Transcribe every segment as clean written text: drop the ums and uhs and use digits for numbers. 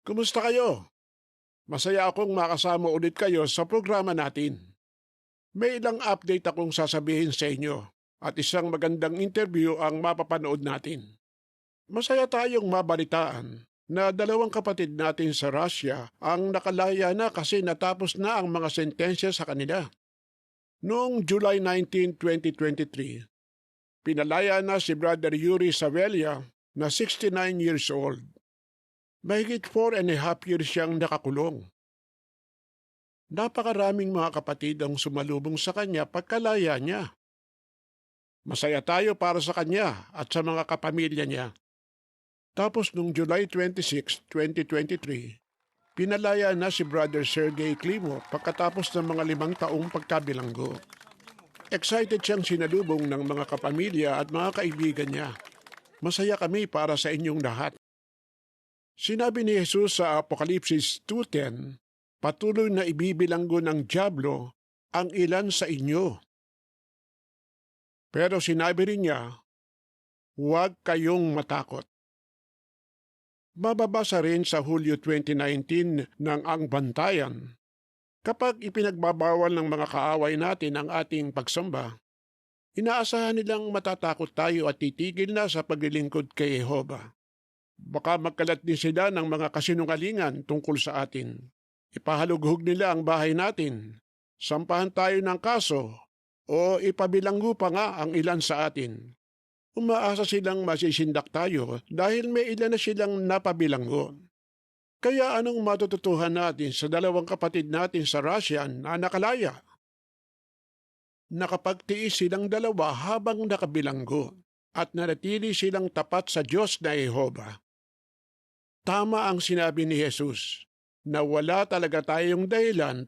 Kumusta kayo? Masaya akong makasama ulit kayo sa programa natin. May ilang update akong sasabihin sa inyo at isang magandang interview ang mapapanood natin. Masaya tayong mabalitaan na dalawang kapatid natin sa Russia ang nakalaya na kasi natapos na ang mga sentensya sa kanila. Noong July 19, 2023, pinalaya na si Brother Yuri Savelia na 69 years old. Mahigit 4.5 years siyang nakakulong. Napakaraming mga kapatid ang sumalubong sa kanya pagkalaya niya. Masaya tayo para sa kanya at sa mga kapamilya niya. Tapos noong July 26, 2023, pinalaya na si Brother Sergey Klimov pagkatapos ng mga 5 taong pagkabilanggo. Excited siyang sinalubong ng mga kapamilya at mga kaibigan niya. Masaya kami para sa inyong lahat. Sinabi ni Jesus sa Apokalipsis 2:10, patuloy na ibibilanggo ng dyablo ang ilan sa inyo. Pero sinabi rin niya, huwag kayong matakot. Mababasa rin sa Hulyo 2019 ng Ang Bantayan, kapag ipinagbabawal ng mga kaaway natin ang ating pagsamba, inaasahan nilang matatakot tayo at titigil na sa paglilingkod kay Jehova. Baka magkalat din sila ng mga kasinungalingan tungkol sa atin. Ipahalughog nila ang bahay natin. Sampahan tayo ng kaso o ipabilanggo pa nga ang ilan sa atin. Umaasa silang masisindak tayo dahil may ilan na silang napabilanggo. Kaya anong matututuhan natin sa dalawang kapatid natin sa Russia na nakalaya? Nakapagtiis silang dalawa habang nakabilanggo at nanatili silang tapat sa Diyos na Jehova. Tama ang sinabi ni Jesus na wala talaga tayong dahilan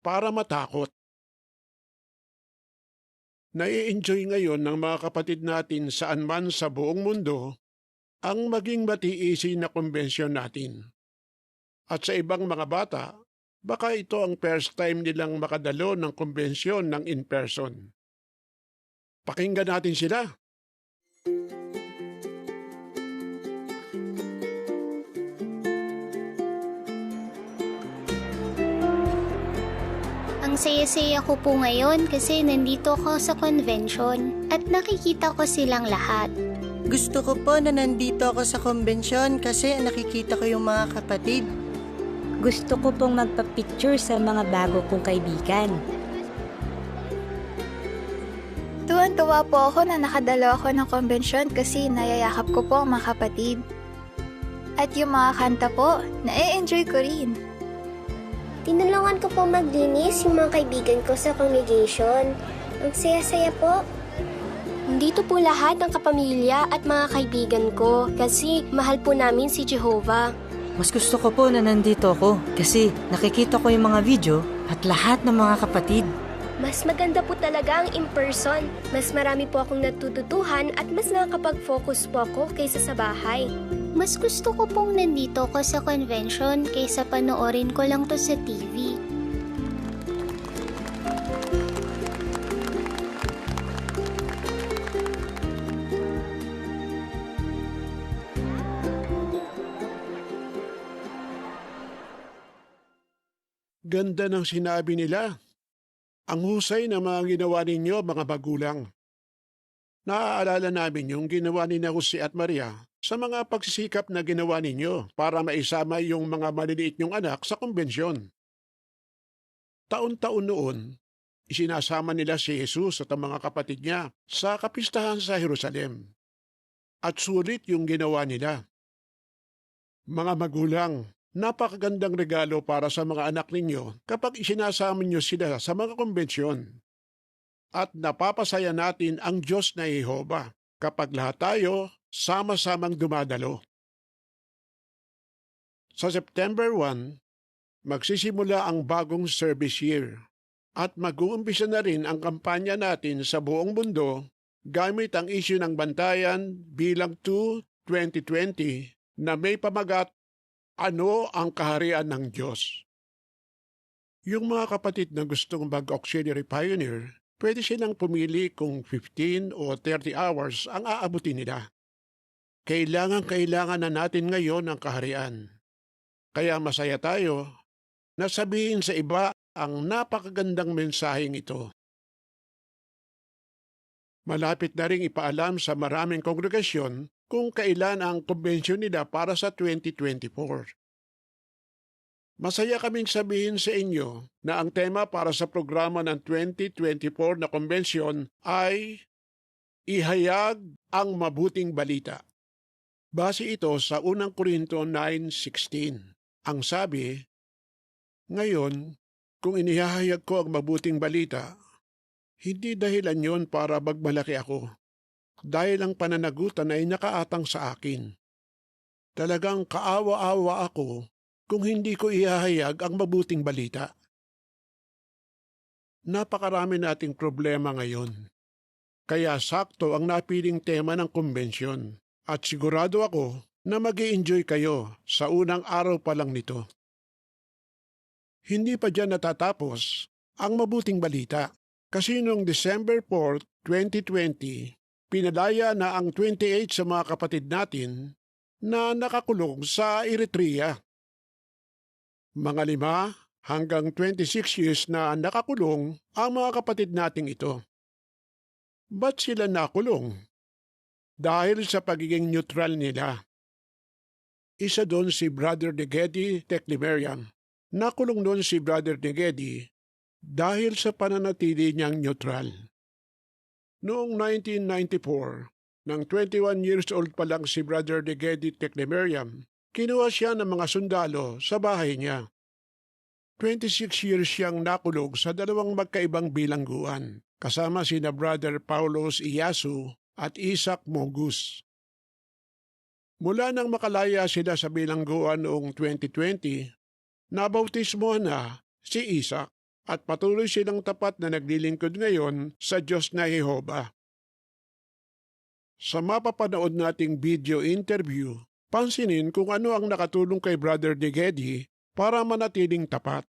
para matakot. Nai-enjoy ngayon ng mga kapatid natin saan man sa buong mundo ang maging matiisin na kumbensyon natin. At sa ibang mga bata, baka ito ang first time nilang makadalo ng kumbensyon ng in-person. Pakinggan natin sila. Ang saya-saya ko po ngayon kasi nandito ako sa convention at nakikita ko silang lahat. Gusto ko po na nandito ako sa konbensyon kasi nakikita ko yung mga kapatid. Gusto ko pong magpa-picture sa mga bago kong kaibigan. Tuwan-tuwa po ako na nakadalo ako ng konbensyon kasi nayayakap ko po ang mga kapatid. At yung mga kanta po, na-enjoy ko rin. Tinulungan ko po maglinis yung mga kaibigan ko sa congregation. Ang saya-saya po. Nandito po lahat ng kapamilya at mga kaibigan ko kasi mahal po namin si Jehovah. Mas gusto ko po na nandito ako kasi nakikita ko yung mga video at lahat ng mga kapatid. Mas maganda po talaga ang in-person. Mas marami po akong natututuhan at mas nakakapag-focus po ako kaysa sa bahay. Mas gusto ko pong nandito ako sa convention kaysa panoorin ko lang to sa TV. Ganda ng sinabi nila. Ang husay ng mga ginawa ninyo, mga magulang. Naaalala namin yung ginawa ni Jose at Maria sa mga pagsisikap na ginawa ninyo para maisama yung mga maliliit nyong anak sa kumbensyon. Taon-taon noon, isinasama nila si Jesus at ang mga kapatid niya sa kapistahan sa Jerusalem. At sulit yung ginawa nila. Mga magulang, napakagandang regalo para sa mga anak ninyo kapag isinasama niyo sila sa mga kumbensyon. At napapasaya natin ang Diyos na Jehova kapag lahat tayo sama-samang dumadalo. Sa September 1, magsisimula ang bagong service year at mag-uumpisa na rin ang kampanya natin sa buong mundo gamit ang issue ng Bantayan bilang 2 2020 na may pamagat, ano ang kaharian ng Diyos? Yung mga kapatid na gustong mag-auxiliary pioneer, pwede silang pumili kung 15 o 30 hours ang aabutin nila. Kailangan na natin ngayon ang kaharian. Kaya masaya tayo na sabihin sa iba ang napakagandang mensaheng ito. Malapit na ring ipaalam sa maraming kongregasyon kung kailan ang konbensyon nila para sa 2024. Masaya kaming sabihin sa inyo na ang tema para sa programa ng 2024 na konbensyon ay Ihayag ang Mabuting Balita. Base ito sa 1 Korinto 9:16. Ang sabi, ngayon, kung inihahayag ko ang mabuting balita, hindi dahilan yon para magmalaki ako, dahil ang pananagutan ay nakaatang sa akin. Talagang kaawa-awa ako kung hindi ko ihahayag ang mabuting balita. Napakarami nating problema ngayon, kaya sakto ang napiling tema ng konbensyon, at sigurado ako na mag-i-enjoy kayo sa unang araw pa lang nito. Hindi pa dyan natatapos ang mabuting balita. Kasi noong December 4, 2020, pinalaya na ang 28 sa mga kapatid natin na nakakulong sa Eritrea. Mga 5 hanggang 26 years na nakakulong ang mga kapatid nating ito. Ba't sila nakulong? Dahil sa pagiging neutral nila. Isa doon si Brother Negedi Teclimerian. Nakulong doon si Brother Negedi dahil sa pananatili niyang neutral. Noong 1994, nang 21 years old pa lang si Brother Negedi Teclimerian, kinuha siya ng mga sundalo sa bahay niya. 26 years siyang nakulong sa 2 magkaibang bilangguan, kasama sina Brother Paulos Iyasu at Isaac Mogus. Mula nang makalaya sila sa bilangguan noong 2020, nabautismohan na si Isaac at patuloy silang tapat na naglilingkod ngayon sa Diyos na Jehova. Sa mapapanood nating video interview, pansinin kung ano ang nakatulong kay Brother Negedi para manatiling tapat.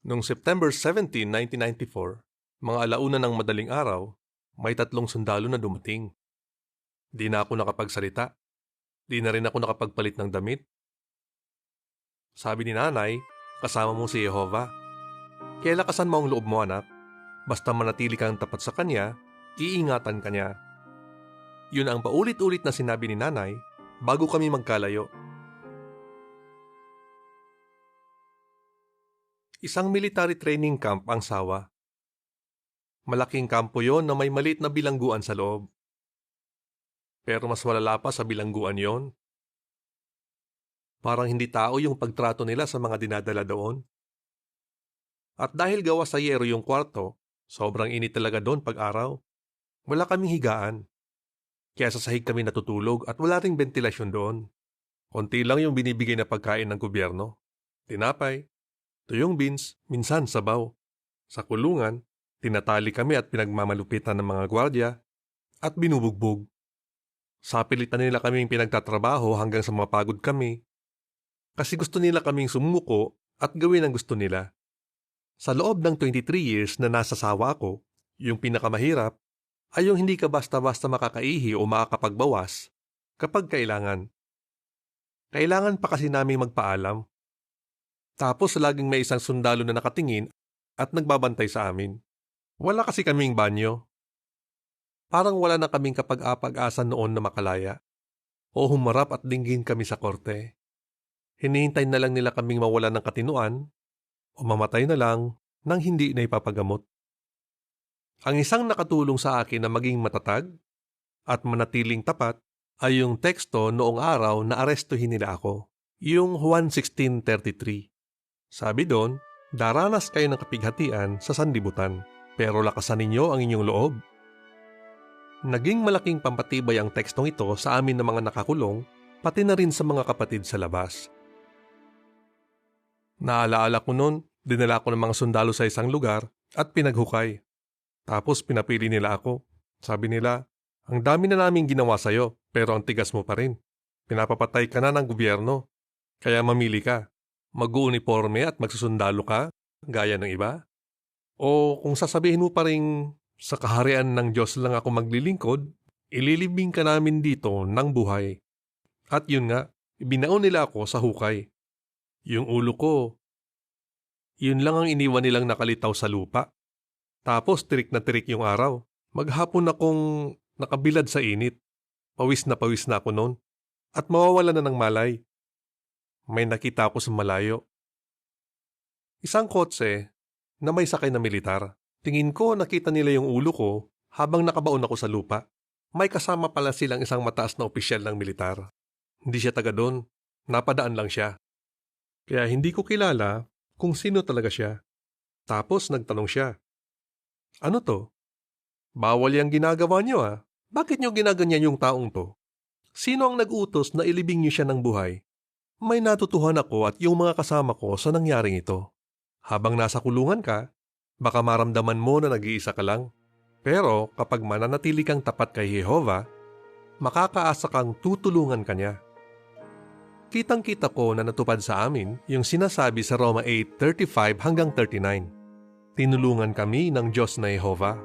Noong September 17, 1994, mga alauna ng madaling araw, may 3 sundalo na dumating. Di na ako nakapagsalita. Di na rin ako nakapagpalit ng damit. Sabi ni nanay, kasama mo si Jehova. Kaya lakasan mo ang loob mo, anak. Basta manatili kang tapat sa kanya, iingatan ka niya. Yun ang paulit-ulit na sinabi ni nanay bago kami magkalayo. Isang military training camp ang Sawa. Malaking kampo yon na may maliit na bilangguan sa loob. Pero mas malala pa sa bilangguan yon. Parang hindi tao yung pagtrato nila sa mga dinadala doon. At dahil gawa sa yero yung kwarto, sobrang init talaga doon pag-araw. Wala kaming higaan. Kaya sa sahig kami natutulog at wala ring ventilasyon doon. Konti lang yung binibigay na pagkain ng gobyerno. Tinapay, tuyong beans, minsan sabaw. Sa kulungan, tinatali kami at pinagmamalupitan ng mga gwardya at binubugbog. Sa pilitan nila kaming pinagtatrabaho hanggang sa mapagod kami. Kasi gusto nila kaming sumuko at gawin ang gusto nila. Sa loob ng 23 years na nasa Sawa ako, yung pinakamahirap ay yung hindi ka basta-basta makakaihi o makakapagbawas kapag kailangan. Kailangan pa kasi naming magpaalam. Tapos laging may isang sundalo na nakatingin at nagbabantay sa amin. Wala kasi kaming banyo. Parang wala na kaming kapag-apag-asa noon na makalaya. O humarap at dinggin kami sa korte. Hinihintay na lang nila kaming mawala ng katinuan o mamatay na lang nang hindi na ipapagamot. Ang isang nakatulong sa akin na maging matatag at manatiling tapat ay yung teksto noong araw na arestuhin nila ako. Yung Juan 16:33. Sabi doon, daranas kayo ng kapighatian sa sanlibutan, pero lakasan ninyo ang inyong loob. Naging malaking pampatibay ang tekstong ito sa amin ng mga nakakulong, pati na rin sa mga kapatid sa labas. Naalaala ko noon, dinala ko ng mga sundalo sa isang lugar at pinaghukay. Tapos pinapili nila ako. Sabi nila, ang dami na naming ginawa sa'yo, pero ang tigas mo pa rin. Pinapapatay ka na ng gobyerno. Kaya mamili ka. Mag-uuniforme at magsusundalo ka, gaya ng iba. O kung sasabihin mo pa rin, sa kaharian ng Diyos lang ako maglilingkod, ililibing ka namin dito ng buhay. At yun nga, Ibinaon nila ako sa hukay. Yung ulo ko, yun lang ang iniwan nilang nakalitaw sa lupa. Tapos tirik na tirik yung araw. Maghapon akong nakabilad sa init. Pawis na ako noon. At mawawala na ng malay. May nakita ako sa malayo. Isang kotse na may sakay na militar. Tingin ko nakita nila yung ulo ko habang nakabaon ako sa lupa. May kasama pala silang isang mataas na opisyal ng militar. Hindi siya taga doon. Napadaan lang siya. Kaya hindi ko kilala kung sino talaga siya. Tapos nagtanong siya, "Ano to? Bawal yung ginagawa niyo ah. Bakit niyo ginaganyan yung taong to? Sino ang nag-utos na ilibing niyo siya ng buhay?" May natutuhan ako at yung mga kasama ko sa nangyaring ito. Habang nasa kulungan ka, baka maramdaman mo na nag-iisa ka lang. Pero kapag mananatili kang tapat kay Jehovah, makakaasa kang tutulungan ka niya. Kitang-kita ko na natupad sa amin yung sinasabi sa Roma 8:35 hanggang 39. Tinulungan kami ng Diyos na Jehovah.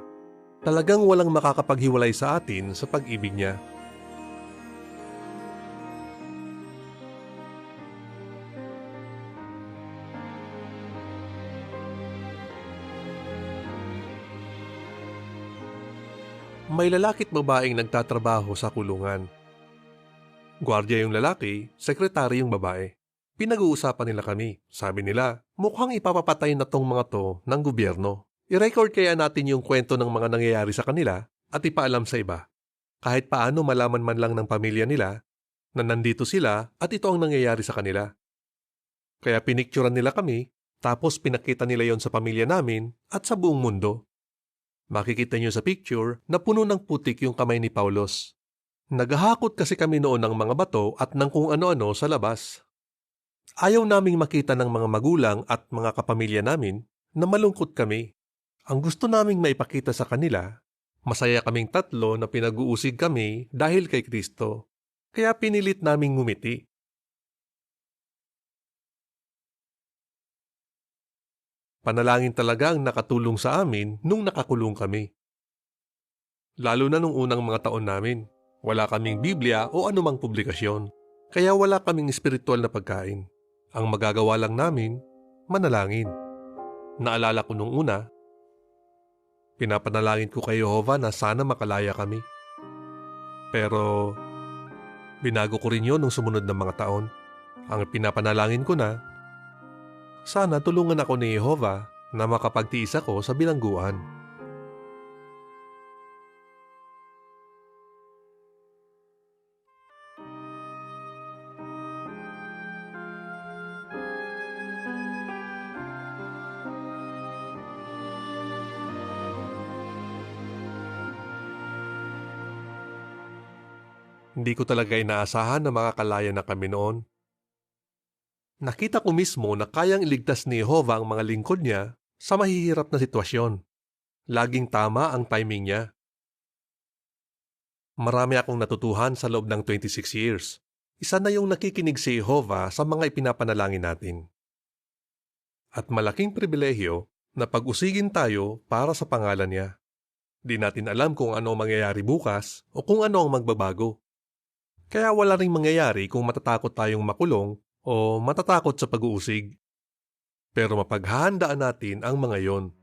Talagang walang makakapaghiwalay sa atin sa pag-ibig niya. May lalaki't babaeng nagtatrabaho sa kulungan. Gwardiya yung lalaki, sekretary yung babae. Pinag-uusapan nila kami. Sabi nila, mukhang ipapapatay na tong mga to ng gobyerno. I-record kaya natin yung kwento ng mga nangyayari sa kanila at ipaalam sa iba. Kahit paano malaman man lang ng pamilya nila na nandito sila at ito ang nangyayari sa kanila. Kaya pinicturan nila kami, tapos pinakita nila yon sa pamilya namin at sa buong mundo. Makikita niyo sa picture na puno ng putik yung kamay ni Paulos. Naghahakot kasi kami noon ng mga bato at ng kung ano-ano sa labas. Ayaw naming makita ng mga magulang at mga kapamilya namin na malungkot kami. Ang gusto naming maipakita sa kanila, masaya kaming tatlo na pinag-uusig kami dahil kay Kristo. Kaya pinilit naming ngumiti. Panalangin talaga ang nakatulong sa amin nung nakakulong kami. Lalo na nung unang mga taon namin, wala kaming Biblia o anumang publikasyon, kaya wala kaming espiritual na pagkain. Ang magagawa lang namin, manalangin. Naalala ko nung una, pinapanalangin ko kay Jehovah na sana makalaya kami. Pero binago ko rin yun nung sumunod na mga taon. Ang pinapanalangin ko na, sana tulungan ako ni Jehovah na makapagtiis ako sa bilangguan. Hindi ko talaga inaasahan na makakalaya na kami noon. Nakita ko mismo na kayang iligtas ni Jehovah ang mga lingkod niya sa mahihirap na sitwasyon. Laging tama ang timing niya. Marami akong natutuhan sa loob ng 26 years. Isa na yung nakikinig si Jehovah sa mga ipinapanalangin natin. At malaking pribilehyo na pag-usigin tayo para sa pangalan niya. Di natin alam kung ano ang mangyayari bukas o kung ano ang magbabago. Kaya wala ring mangyayari kung matatakot tayong makulong o matatakot sa pag-uusig. Pero mapaghahandaan natin ang mga yon.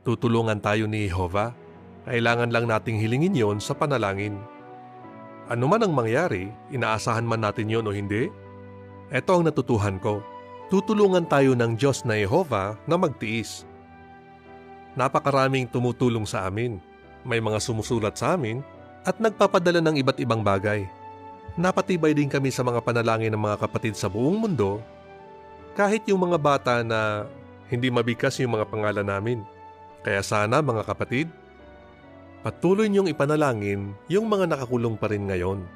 Tutulungan tayo ni Jehovah. Kailangan lang nating hilingin yon sa panalangin. Ano man ang mangyari, inaasahan man natin yon o hindi, eto ang natutuhan ko. Tutulungan tayo ng Diyos na Jehovah na magtiis. Napakaraming tumutulong sa amin. May mga sumusulat sa amin at nagpapadala ng iba't ibang bagay. Napatibay din kami sa mga panalangin ng mga kapatid sa buong mundo, kahit yung mga bata na hindi mabigkas yung mga pangalan namin. Kaya sana mga kapatid, patuloy niyong ipanalangin yung mga nakakulong pa rin ngayon.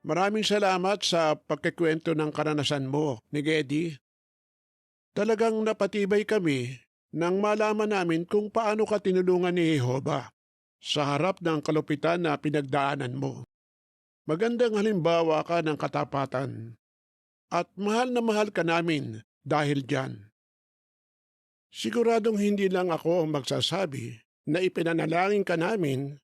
Maraming salamat sa pagkikwento ng karanasan mo ni Geddy. Talagang napatibay kami nang malaman namin kung paano ka tinulungan ni Jehovah sa harap ng kalupitan na pinagdaanan mo. Magandang halimbawa ka ng katapatan at mahal na mahal ka namin dahil dyan. Siguradong hindi lang ako ang magsasabi na ipinanalangin ka namin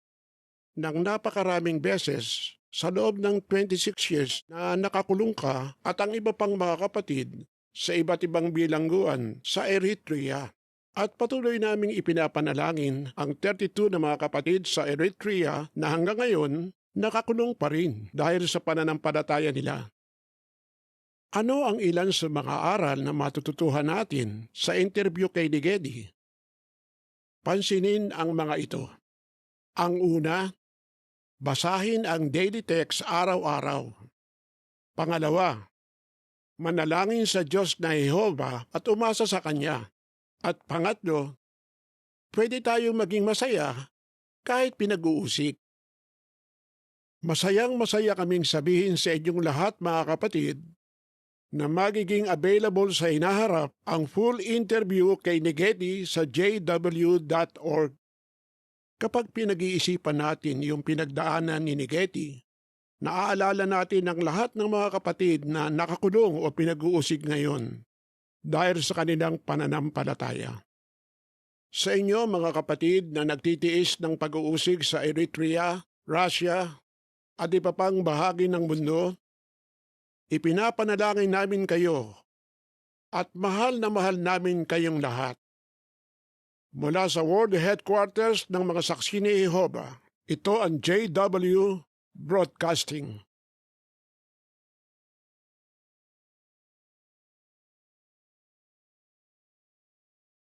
ng napakaraming beses sa loob ng 26 years na nakakulong ka at ang iba pang mga kapatid sa iba't ibang bilangguan sa Eritrea. At patuloy naming ipinapanalangin ang 32 na mga kapatid sa Eritrea na hanggang ngayon nakakulong pa rin dahil sa pananampalataya nila. Ano ang ilan sa mga aral na matututuhan natin sa interview kay Ligeti? Pansinin ang mga ito. Ang una, basahin ang daily text araw-araw. Pangalawa, manalangin sa Diyos na Jehova at umasa sa Kanya. At pangatlo, pwede tayong maging masaya kahit pinag-uusik. Masayang-masaya kaming sabihin sa inyong lahat mga kapatid na magiging available sa hinaharap ang full interview kay Ligeti sa jw.org. Kapag pinag-iisipan natin yung pinagdaanan ni Ligeti, naaalala natin ang lahat ng mga kapatid na nakakulong o pinag-uusig ngayon dahil sa kanilang pananampalataya. Sa inyo mga kapatid na nagtitiis ng pag-uusig sa Eritrea, Russia, at iba pang bahagi ng mundo, ipinapanalangin namin kayo at mahal na mahal namin kayong lahat. Mula sa World Headquarters ng mga Saksi ni Jehova, ito ang JW Broadcasting.